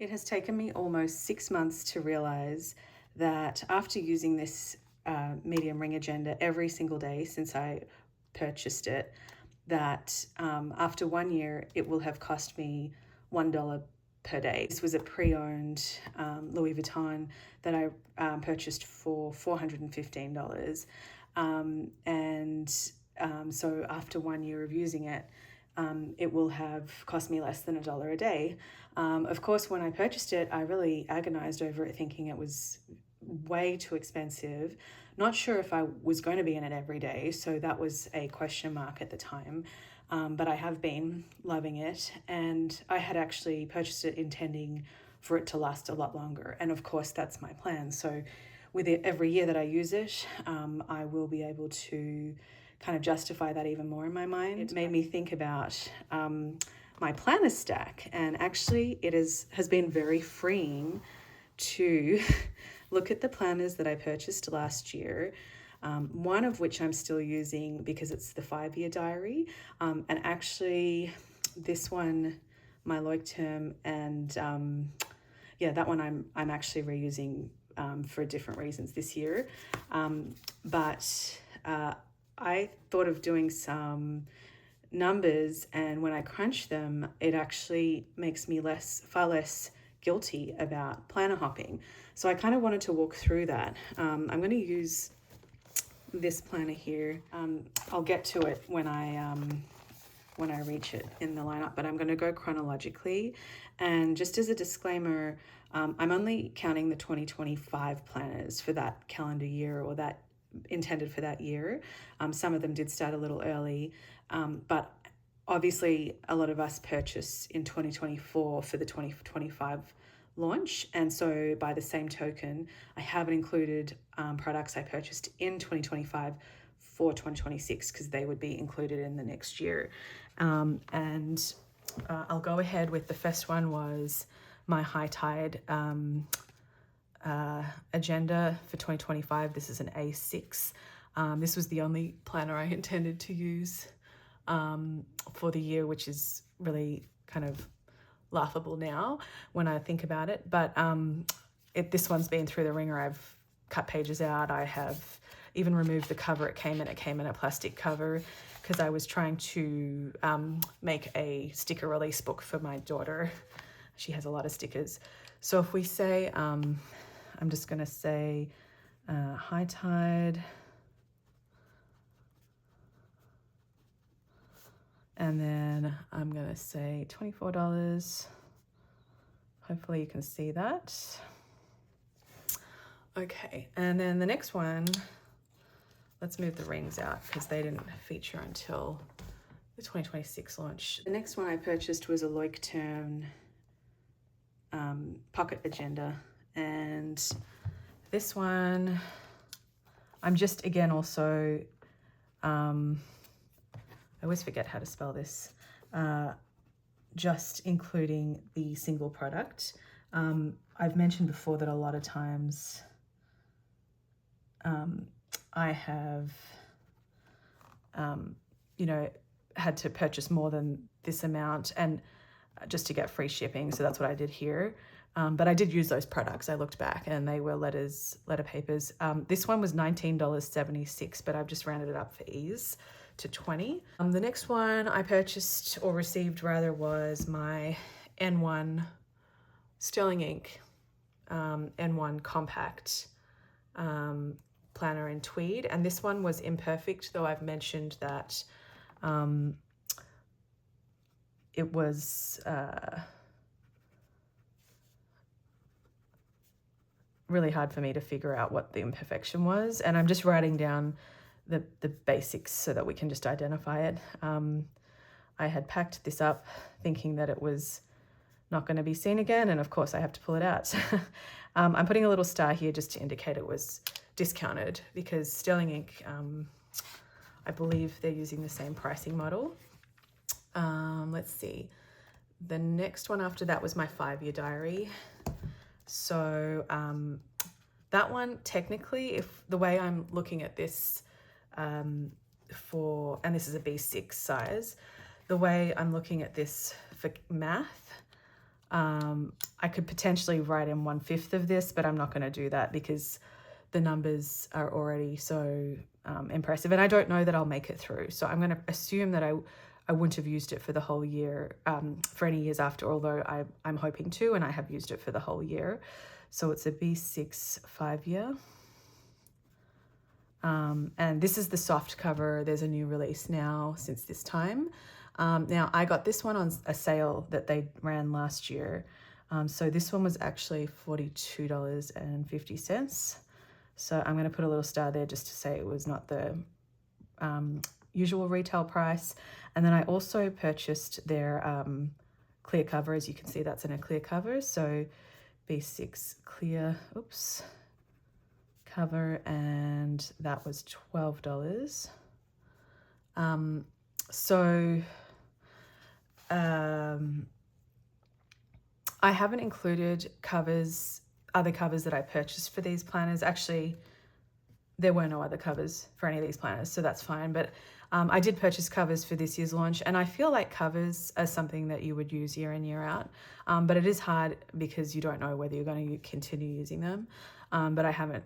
It has taken me almost 6 months to realize that after using this medium ring agenda every single day since I purchased it, that after 1 year, it will have cost me $1 per day. This was a pre-owned Louis Vuitton that I purchased for $415. So after 1 year of using it, it will have cost me less than $1 a day. Of course, when I purchased it, I really agonized over it, thinking it was way too expensive. Not sure if I was going to be in it every day, so that was a question mark at the time. But I have been loving it, and I had actually purchased it intending for it to last a lot longer. And of course, that's my plan. So with it, every year that I use it, I will be able to kind of justify that even more in my mind. It made me think about my planner stack, and actually it has been very freeing to look at the planners that I purchased last year, one of which I'm still using because it's the 5-year diary, and actually this one, my Leuchtturm, and that one I'm actually reusing for different reasons this year, but I thought of doing some numbers, and when I crunch them, it actually makes me far less guilty about planner hopping. So I kind of wanted to walk through that. I'm going to use this planner here. I'll get to it when I reach it in the lineup, but I'm going to go chronologically. And just as a disclaimer, I'm only counting the 2025 planners for that calendar year, or that intended for that year. Some of them did start a little early, but obviously a lot of us purchase in 2024 for the 2025 launch, and so by the same token, I haven't included products I purchased in 2025 for 2026 because they would be included in the next year. I'll go ahead with the first one was my High Tide agenda for 2025. This is an A6. This was the only planner I intended to use for the year, which is really kind of laughable now when I think about it. But this one's been through the ringer. I've cut pages out. I have even removed the cover. It came in a plastic cover because I was trying to make a sticker release book for my daughter. She has a lot of stickers. So if we say, I'm just going to say High Tide, and then I'm going to say $24. Hopefully you can see that. Okay, and then the next one, let's move the rings out because they didn't feature until the 2026 launch. The next one I purchased was a Leuchtturm pocket agenda, and this one I'm just, again, also I always forget how to spell this, just including the single product. I've mentioned before that a lot of times I have had to purchase more than this amount, and just to get free shipping, so that's what I did here. But I did use those products. I looked back and they were letter papers. This one was $19.76, but I've just rounded it up for ease to $20. The next one I purchased, or received rather, was my N1 Sterling Ink N1 compact planner in tweed, and this one was imperfect, though I've mentioned that it was really hard for me to figure out what the imperfection was, and I'm just writing down the basics so that we can just identify it. I had packed this up thinking that it was not going to be seen again, and of course I have to pull it out. I'm putting a little star here just to indicate it was discounted, because Sterling Ink, I believe they're using the same pricing model. Let's see. The next one after that was my 5-year diary. So that one, technically, if the way I'm looking at this and this is a B6 size, the way I'm looking at this for math, I could potentially write in 1/5 of this, but I'm not going to do that because the numbers are already so impressive. And I don't know that I'll make it through. So I'm going to assume that I wouldn't have used it for the whole year, for any years after, although I'm hoping to, and I have used it for the whole year. So it's a B6 5-year. And this is the soft cover. There's a new release now since this time. Now, I got this one on a sale that they ran last year. So this one was actually $42.50. So I'm going to put a little star there just to say it was not the usual retail price. And then I also purchased their clear cover. As you can see, that's in a clear cover. So B6 clear, cover, and that was $12. I haven't included other covers that I purchased for these planners. Actually, there were no other covers for any of these planners, so that's fine. But I did purchase covers for this year's launch, and I feel like covers are something that you would use year in, year out. But it is hard because you don't know whether you're going to continue using them. But I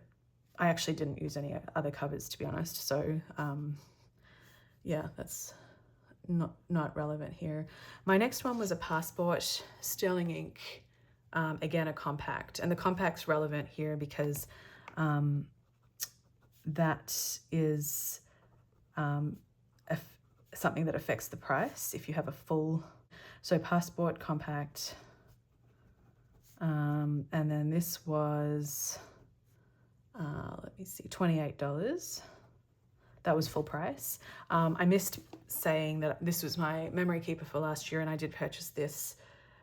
actually didn't use any other covers, to be honest. So yeah, that's not relevant here. My next one was a Passport Sterling ink, again a compact, and the compact's relevant here because that is something that affects the price if you have a full. So Passport compact, and then this was let me see, $28. That was full price. I missed saying that this was my memory keeper for last year, and I did purchase this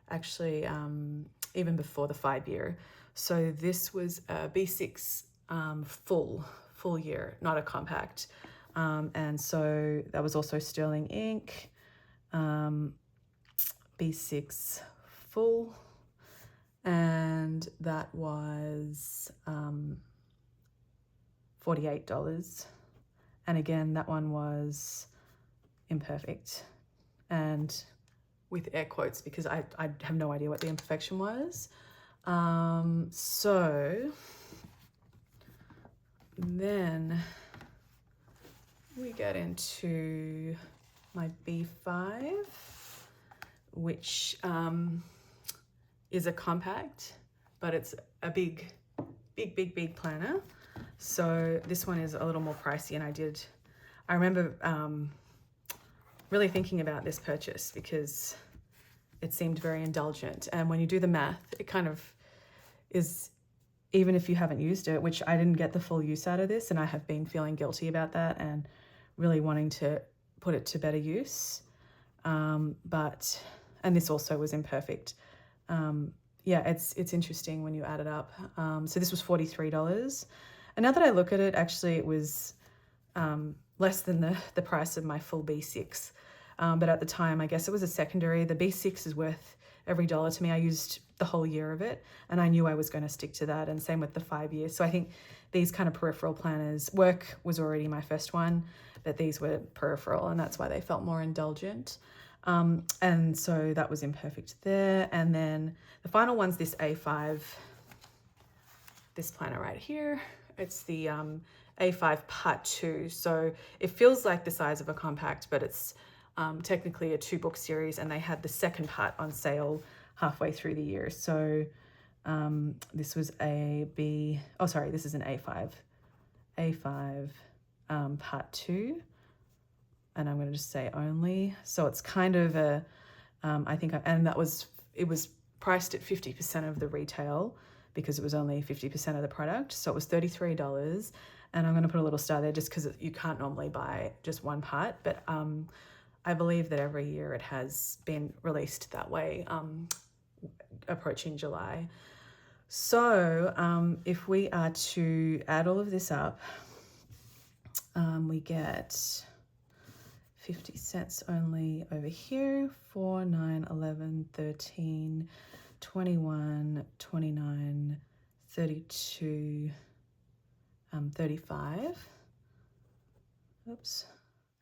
actually even before the 5-year. So this was a B6 full year, not a compact. And so that was also Sterling ink, B6 full, and that was $48. And again, that one was imperfect, and with air quotes because I have no idea what the imperfection was. So then we get into my B5, which is a compact, but it's a big planner. So this one is a little more pricey, and I remember really thinking about this purchase because it seemed very indulgent. And when you do the math, it kind of is, even if you haven't used it, which I didn't get the full use out of this, and I have been feeling guilty about that and really wanting to put it to better use. And this also was imperfect. Yeah, it's interesting when you add it up. So this was $43. And now that I look at it, actually it was less than the price of my full B6. But at the time, I guess it was a secondary. The B6 is worth every dollar to me. I used the whole year of it, and I knew I was going to stick to that, and same with the 5 years. So I think these kind of peripheral planners, work was already my first one, but these were peripheral, and that's why they felt more indulgent. And so that was imperfect there. And then the final one's this A5, this planner right here. It's the A5 Part 2. So it feels like the size of a compact, but it's technically a 2-book series, and they had the second part on sale halfway through the year. So this was this is an A5 Part 2, and I'm going to just say only. So it's kind of a, it was priced at 50% of the retail because it was only 50% of the product. So it was $33, and I'm going to put a little star there just because you can't normally buy just one part, but I believe that every year it has been released that way, approaching July. So if we are to add all of this up, we get 50 cents only over here, 4, 9, 11, 13, 21, 29, 32, 35. Oops.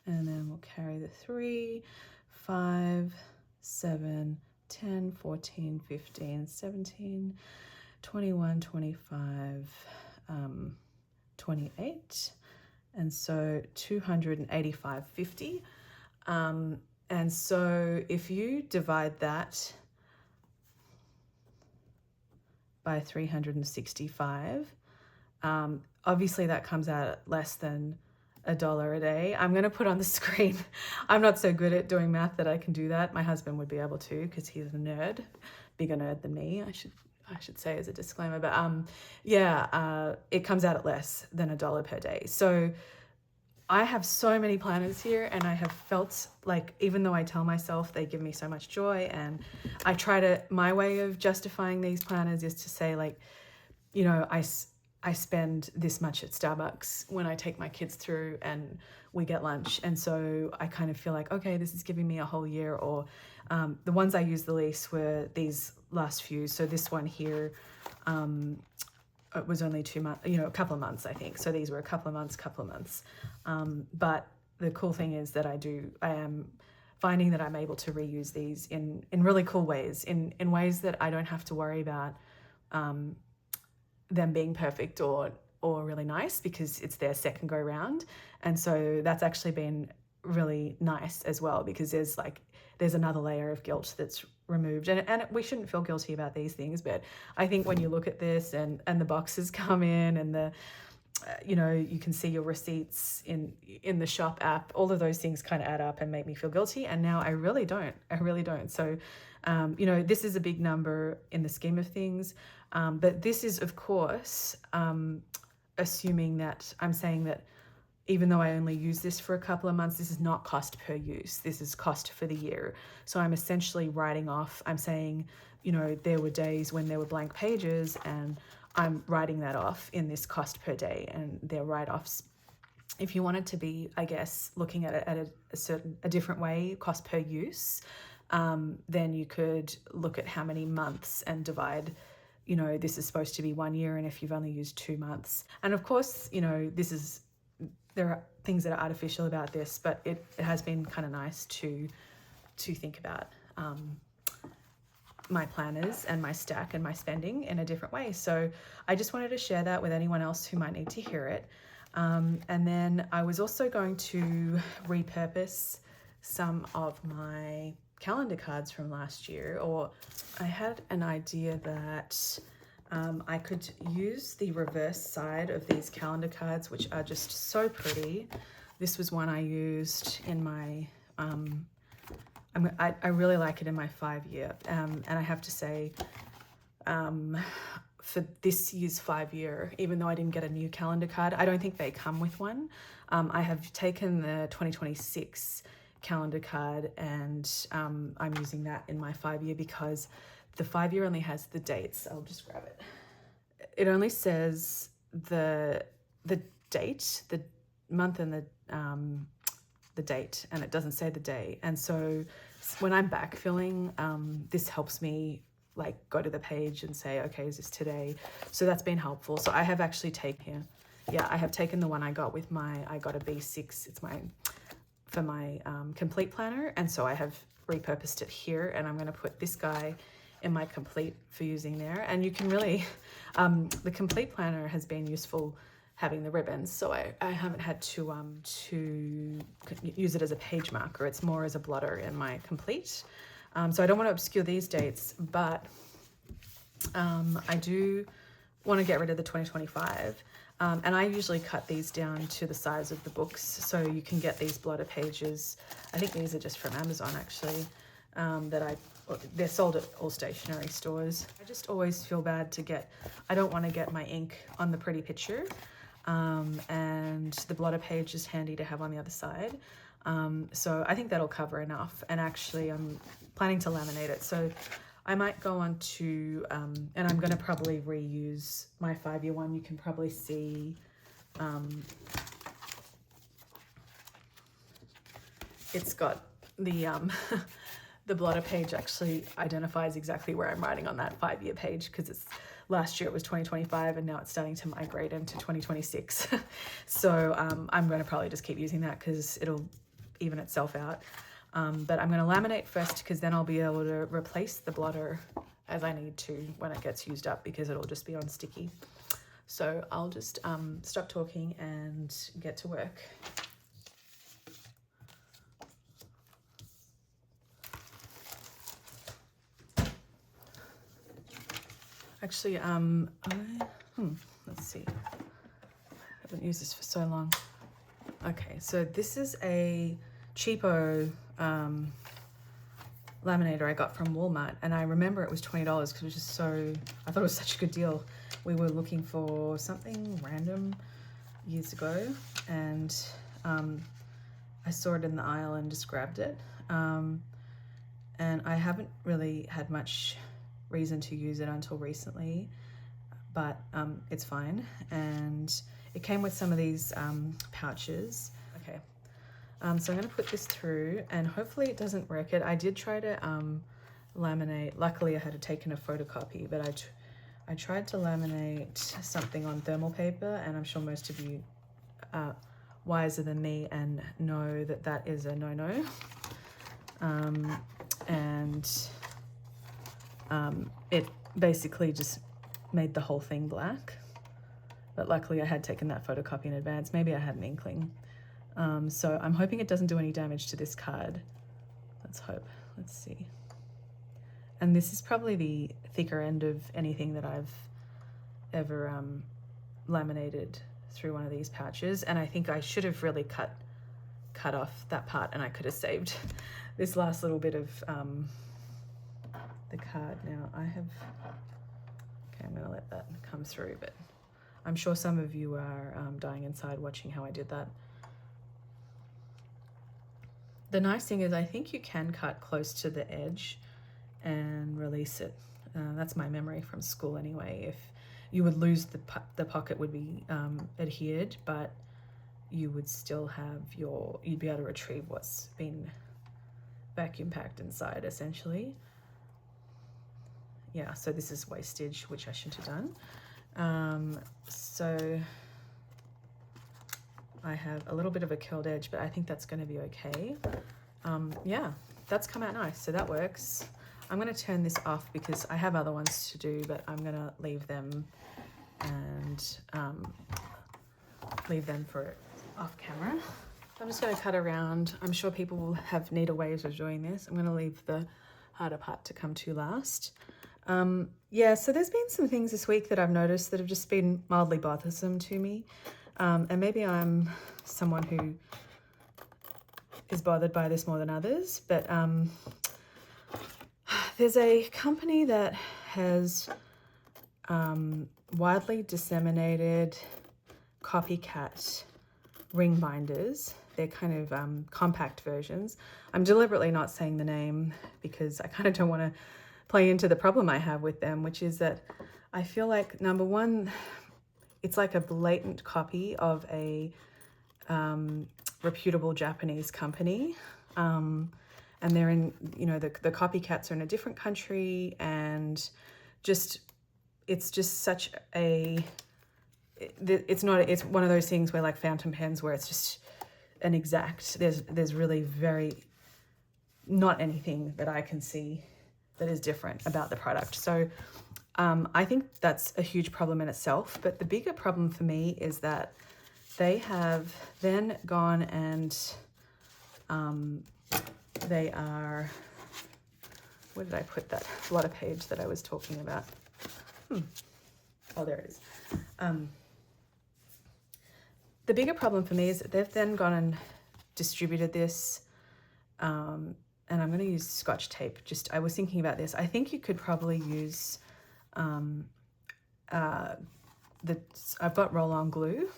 And then we'll carry the 3, 5, 7, 10, 14, 15, 17, 21, 25, 28, and so 285.50. And so if you divide that by 365, obviously that comes out at less than $1 a day. I'm going to put on the screen. I'm not so good at doing math that I can do that. My husband would be able to, because he's a nerd, bigger nerd than me, I should say as a disclaimer. But it comes out at less than $1 per day. So I have so many planners here, and I have felt like, even though I tell myself they give me so much joy, and I try to, my way of justifying these planners is to say, like, you know, I spend this much at Starbucks when I take my kids through and we get lunch. And so I kind of feel like, okay, this is giving me a whole year. Or the ones I used the least were these last few. So this one here, it was only 2 months, you know, a couple of months, I think. So these were a couple of months. But the cool thing is that I am finding that I'm able to reuse these in really cool ways, in ways that I don't have to worry about them being perfect or really nice, because it's their second go round. And so that's actually been really nice as well, because there's another layer of guilt that's removed, and we shouldn't feel guilty about these things, but I think when you look at this and the boxes come in, and the you know, you can see your receipts in the shop app, all of those things kind of add up and make me feel guilty. And now I really don't. So you know, this is a big number in the scheme of things, but this is, of course, assuming that I'm saying that even though I only use this for a couple of months, this is not cost per use. This is cost for the year. So I'm essentially writing off, I'm saying, you know, there were days when there were blank pages, and I'm writing that off in this cost per day, and they're write-offs. If you wanted to be, I guess, looking at it at a different way, cost per use, then you could look at how many months and divide, you know, this is supposed to be 1 year, and if you've only used 2 months. And of course, you know, there are things that are artificial about this, but it has been kind of nice to think about my planners and my stack and my spending in a different way. So I just wanted to share that with anyone else who might need to hear it. And then I was also going to repurpose some of my calendar cards from last year, or I had an idea that I could use the reverse side of these calendar cards, which are just so pretty. This was one I used in my, I really like it in my 5-year. And I have to say, for this year's 5-year, even though I didn't get a new calendar card, I don't think they come with one. I have taken the 2026 calendar card, and I'm using that in my 5-year, because the 5-year only has the dates. I'll just grab it. It only says the date, the month, and the date, and it doesn't say the day. And so when I'm backfilling, this helps me like go to the page and say, okay, is this today? So that's been helpful. So I have actually taken the one I got with I got a B6. It's for my complete planner, and so I have repurposed it here, and I'm going to put this guy in my complete for using there. And you can really, the complete planner has been useful having the ribbons, so I haven't had to use it as a page marker. It's more as a blotter in my complete. So I don't want to obscure these dates, but I do want to get rid of the 2025. And I usually cut these down to the size of the books, so you can get these blotter pages. I think these are just from Amazon, actually, they're sold at all stationery stores. I just always feel bad I don't want to get my ink on the pretty picture, and the blotter page is handy to have on the other side. So I think that'll cover enough, and actually I'm planning to laminate it. So I might go on to, and I'm going to probably reuse my 5-year one. You can probably see, it's got the, the blotter page actually identifies exactly where I'm writing on that 5-year page, because last year it was 2025, and now it's starting to migrate into 2026. So I'm going to probably just keep using that, because it'll even itself out. But I'm going to laminate first because then I'll be able to replace the blotter as I need to when it gets used up, because it'll just be on sticky. So I'll just stop talking and get to work. Actually, let's see. I haven't used this for so long. Okay, so this is a cheapo laminator I got from Walmart, and I remember it was $20 because it was just so, I thought it was such a good deal. We were looking for something random years ago, and I saw it in the aisle and just grabbed it. And I haven't really had much reason to use it until recently, but it's fine. And it came with some of these pouches. Okay, so I'm going to put this through, and hopefully it doesn't wreck it. I did try to laminate. Luckily I had taken a photocopy, but I tried to laminate something on thermal paper, and I'm sure most of you are wiser than me and know that that is a no-no. It basically just made the whole thing black. But luckily I had taken that photocopy in advance. Maybe I had an inkling. So I'm hoping it doesn't do any damage to this card. Let's hope. Let's see. And this is probably the thicker end of anything that I've ever laminated through one of these pouches. And I think I should have really cut off that part, and I could have saved this last little bit of the card. Now I have, okay, I'm gonna let that come through, but I'm sure some of you are dying inside watching how I did that. The nice thing is I think you can cut close to the edge and release it. That's my memory from school anyway. If you would lose the pocket would be adhered, but you would still have you'd be able to retrieve what's been vacuum packed inside essentially. Yeah, so this is wastage, which I shouldn't have done. So I have a little bit of a curled edge, but I think that's going to be okay. Yeah, that's come out nice, so that works. I'm going to turn this off because I have other ones to do, but I'm going to leave them and leave them for off camera. I'm just going to cut around. I'm sure people will have neater ways of doing this. I'm going to leave the harder part to come to last. Yeah, so there's been some things this week that I've noticed that have just been mildly bothersome to me. And maybe I'm someone who is bothered by this more than others, but there's a company that has widely disseminated copycat ring binders. They're kind of compact versions. I'm deliberately not saying the name because I kind of don't want to play into the problem I have with them, which is that I feel like, number one, it's like a blatant copy of a reputable Japanese company. And they're in, you know, the copycats are in a different country, and it's just such a, it's one of those things where, like fountain pens, where it's just an exact, there's really very not anything that I can see that is different about the product. So I think that's a huge problem in itself. But the bigger problem for me is that they have then gone and they are, where did I put that blotter page that I was talking about? Oh, there it is. The bigger problem for me is that they've then gone and distributed this, and I'm going to use Scotch tape. I was thinking about this. I think you could probably use, I've got roll-on glue.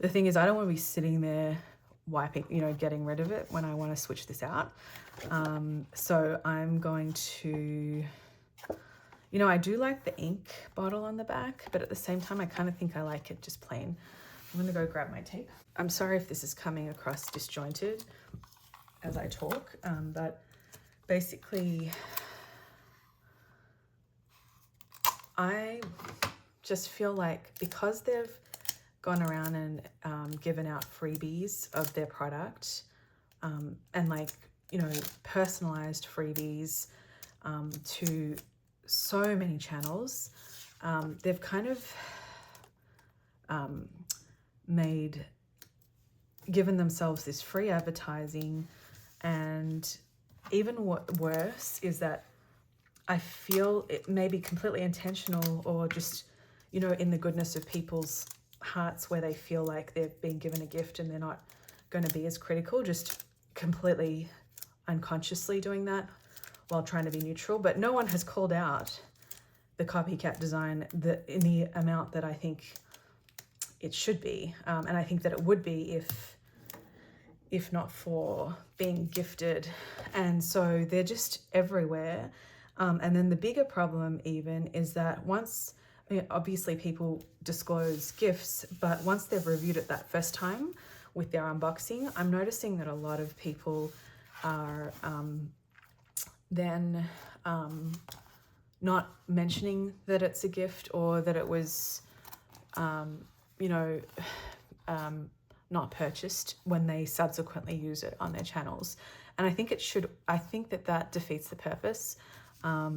The thing is, I don't want to be sitting there wiping, getting rid of it when I want to switch this out. So I'm going to, I do like the ink bottle on the back, but at the same time, I kind of think I like it just plain. I'm going to go grab my tape. I'm sorry if this is coming across disjointed as I talk, but basically I just feel like because they've gone around and given out freebies of their product, and like personalized freebies to so many channels. They've kind of given themselves this free advertising, and even what worse is that I feel it may be completely intentional, or just, in the goodness of people's hearts where they feel like they've been given a gift and they're not going to be as critical, just completely unconsciously doing that while trying to be neutral. But no one has called out the copycat design in the amount that I think it should be. And I think that it would be if not for being gifted. And so they're just everywhere. And then the bigger problem even is that obviously people disclose gifts, but once they've reviewed it that first time with their unboxing, I'm noticing that a lot of people are then not mentioning that it's a gift, or that it was, not purchased when they subsequently use it on their channels. And I think that defeats the purpose,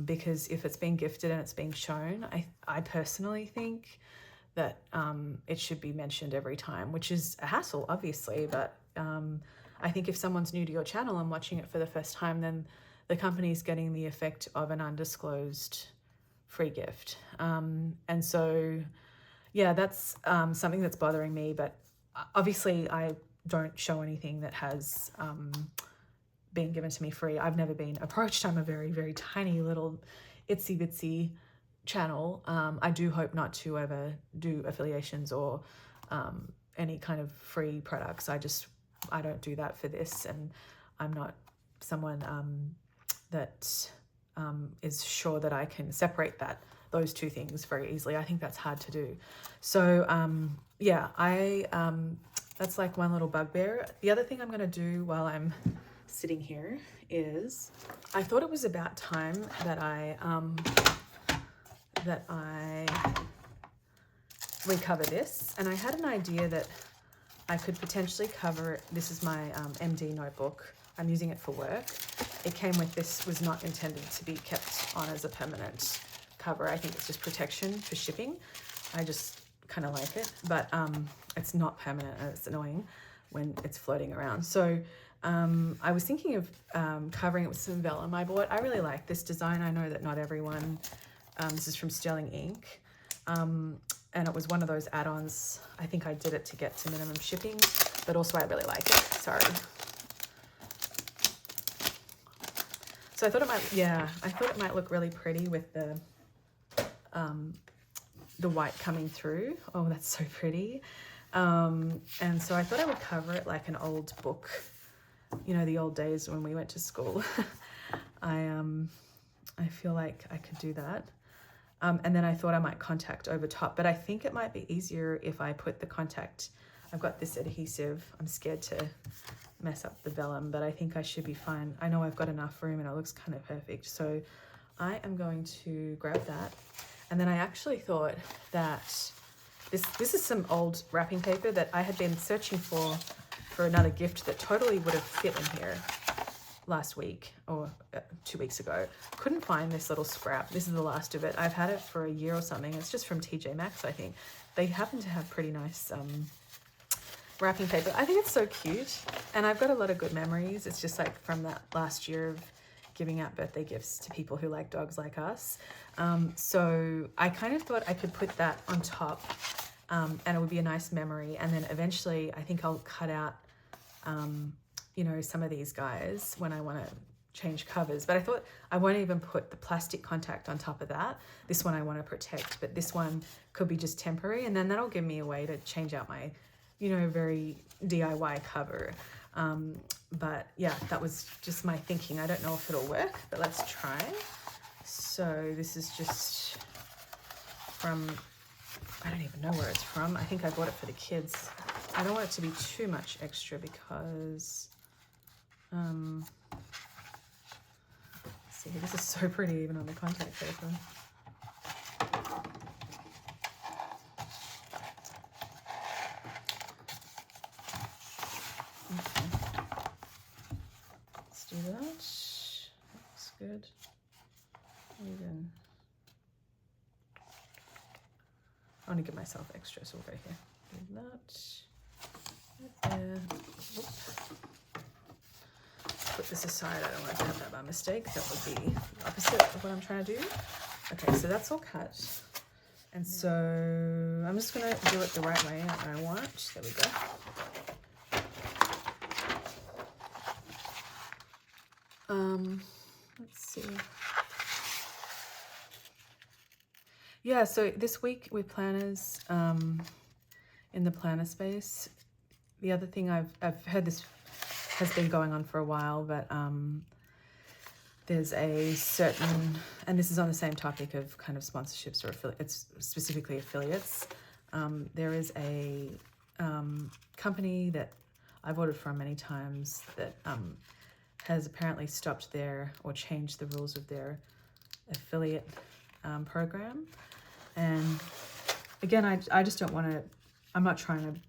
because if it's being gifted and it's being shown, I personally think that it should be mentioned every time, which is a hassle, obviously. But I think if someone's new to your channel and watching it for the first time, then the company's getting the effect of an undisclosed free gift. And so, yeah, that's something that's bothering me. But obviously I don't show anything that has been given to me free. I've never been approached. I'm a very, very tiny little itsy bitsy channel. I do hope not to ever do affiliations or any kind of free products. I don't do that for this, and I'm not someone that is sure that I can separate those two things very easily. I think that's hard to do. So yeah, that's like one little bugbear. The other thing I'm going to do while I'm sitting here is, I thought it was about time that I recover this, and I had an idea that I could potentially cover it. This is my MD notebook. I'm using it for work. It came with this, was not intended to be kept on as a permanent cover. I think it's just protection for shipping. I just kind of like it, but it's not permanent, and it's annoying when it's floating around. So I was thinking of covering it with some vellum I bought. I really like this design. I know that not everyone, this is from Sterling Ink, and it was one of those add-ons. I think I did it to get to minimum shipping, but also I really like it. Sorry. So I thought it might look really pretty with the white coming through. Oh, that's so pretty. And so I thought I would cover it like an old book, the old days when we went to school. I feel like I could do that. And then I thought I might contact over top, but I think it might be easier if I put the contact. I've got this adhesive. I'm scared to mess up the vellum, but I think I should be fine. I know I've got enough room and it looks kind of perfect. So I am going to grab that. And then I actually thought that this is some old wrapping paper that I had been searching for another gift that totally would have fit in here last week or 2 weeks ago. Couldn't find this little scrap. This is the last of it. I've had it for a year or something. It's just from TJ Maxx, I think. They happen to have pretty nice wrapping paper. I think it's so cute, and I've got a lot of good memories. It's just like from that last year of giving out birthday gifts to people who like dogs like us. So I kind of thought I could put that on top, and it would be a nice memory. And then eventually I think I'll cut out some of these guys when I want to change covers. But I thought I won't even put the plastic contact on top of that. This one I want to protect, but this one could be just temporary, and then that'll give me a way to change out my very DIY cover. But yeah, that was just my thinking. I don't know if it'll work, but let's try. So this is just from, I don't even know where it's from. I think I bought it for the kids. I don't want it to be too much extra because, see, this is so pretty even on the contact paper. Let's do I want to give myself extra, so we'll go here. Do that. Right there. Whoop. Put this aside. I don't want to cut that by mistake. That would be the opposite of what I'm trying to do. Okay, so that's all cut. And so I'm just going to do it the right way I want. There we go. Let's see. Yeah, so this week with planners, in the planner space, the other thing I've heard this has been going on for a while, but there's a certain, and this is on the same topic of kind of sponsorships or affiliates, specifically affiliates. There is a company that I've ordered from many times that has apparently stopped their, or changed the rules of their affiliate program. And again, I just don't want to, I'm not trying to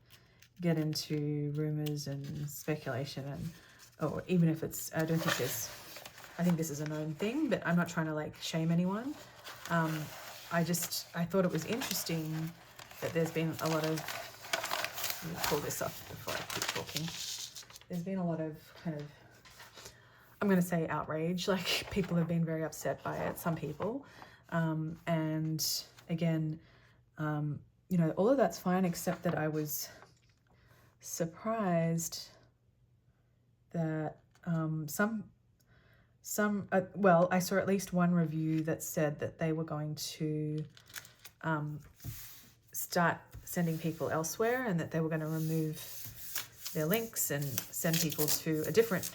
get into rumors and speculation, and or even if it's, I don't think there's, I think this is a known thing, but I'm not trying to like shame anyone. I thought it was interesting that there's been a lot of, let me pull this off before I keep talking. There's been a lot of kind of, I'm going to say outrage, like people have been very upset by it, some people. And again, you know, all of that's fine, except that I was surprised that well, I saw at least one review that said that they were going to start sending people elsewhere, and that they were going to remove their links and send people to a different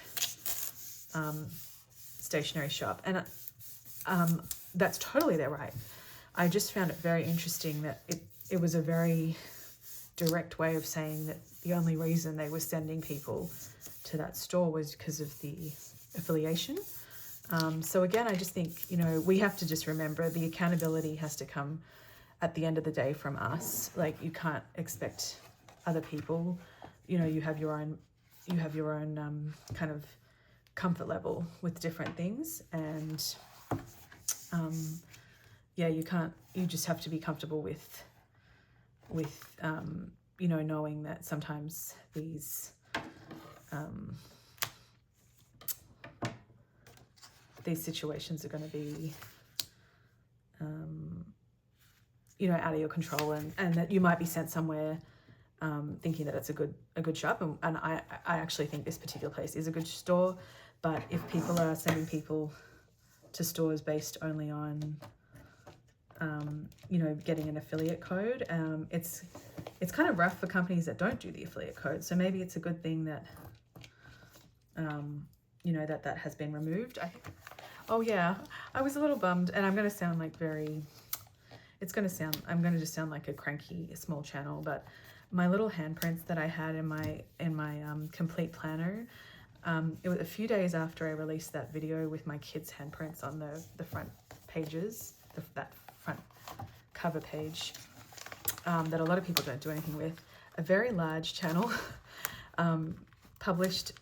stationery shop. And that's totally their right. I just found it very interesting that it was a very direct way of saying that the only reason they were sending people to that store was because of the affiliation. So again, I just think, you know, we have to just remember the accountability has to come at the end of the day from us. Like, you can't expect other people, you know, you have your own kind of comfort level with different things, and yeah, you just have to be comfortable with you know, knowing that sometimes these situations are going to be you know, out of your control, and that you might be sent somewhere thinking that it's a good shop, and I actually think this particular place is a good store. But if people are sending people to stores based only on you know, getting an affiliate code, it's kind of rough for companies that don't do the affiliate code. So maybe it's a good thing that you know, that has been removed. Oh yeah, I was a little bummed, and I'm going to sound like I'm going to just sound like a cranky small channel, but my little handprints that I had in my complete planner, it was a few days after I released that video with my kids' handprints on the front pages, that front cover page, that a lot of people don't do anything with. A very large channel published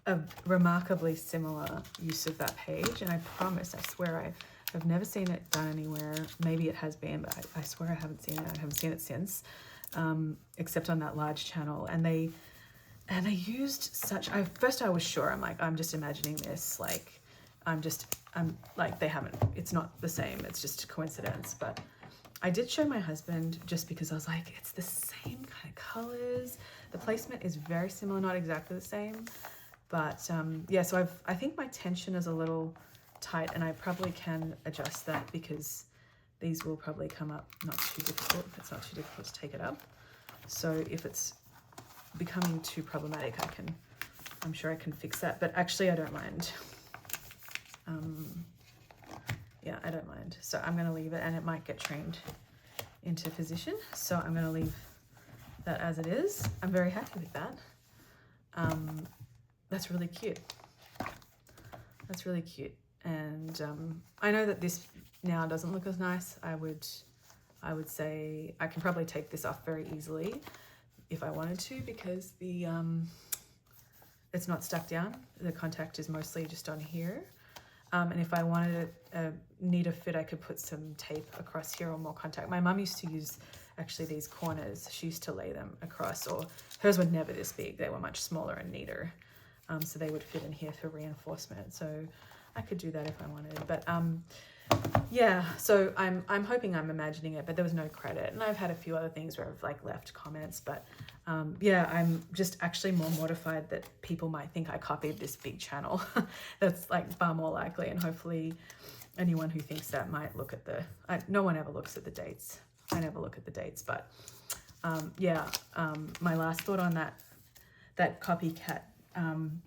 a remarkably similar use of that page, and I promise, I swear, I've never seen it done anywhere. Maybe it has been, but I swear I haven't seen it. I haven't seen it since, except on that large channel. And they used such, first I was sure, I'm just imagining this, like, I'm like, they haven't, it's not the same, it's just a coincidence. But I did show my husband just because I was like, it's the same kind of colors. The placement is very similar, not exactly the same. But yeah, so I think my tension is a little tight, and I probably can adjust that, because these will probably come up not too difficult. It's not too difficult to take it up. So if it's becoming too problematic, I'm sure I can fix that. But actually, I don't mind. Yeah, I don't mind. So I'm going to leave it, and it might get trained into position. So I'm going to leave that as it is. I'm very happy with that. That's really cute. That's really cute. And I know that this now doesn't look as nice. I would say I can probably take this off very easily if I wanted to, because it's not stuck down. The contact is mostly just on here. And if I wanted a neater fit, I could put some tape across here or more contact. My mum used to use actually these corners. She used to lay them across, or hers were never this big. They were much smaller and neater. So they would fit in here for reinforcement. So I could do that if I wanted. But yeah, so I'm hoping I'm imagining it, but there was no credit. And I've had a few other things where I've like left comments, but yeah, I'm just actually more mortified that people might think I copied this big channel. That's like far more likely, and hopefully anyone who thinks that might look at no one ever looks at the dates. I never look at the dates, but yeah, my last thought on that copycat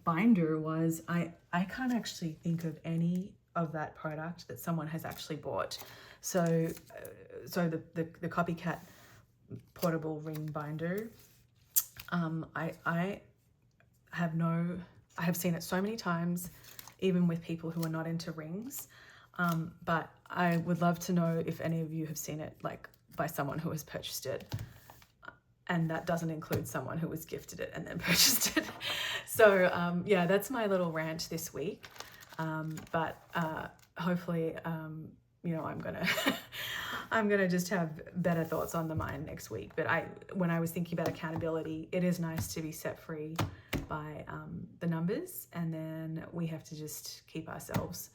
binder was I can't actually think of any of that product that someone has actually bought. So the copycat portable ring binder, I have seen it so many times, even with people who are not into rings. But I would love to know if any of you have seen it, like by someone who has purchased it. And that doesn't include someone who was gifted it and then purchased it. So yeah, that's my little rant this week. But hopefully, you know, I'm gonna just have better thoughts on the mind next week. But when I was thinking about accountability, it is nice to be set free by the numbers, and then we have to just keep ourselves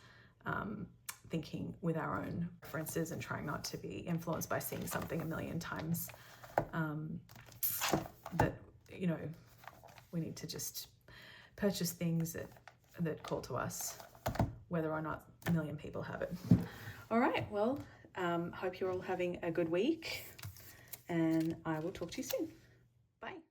thinking with our own references and trying not to be influenced by seeing something a million times. That, you know, we need to just purchase things that call to us, whether or not a million people have it. All right, well, hope you're all having a good week, and I will talk to you soon. Bye.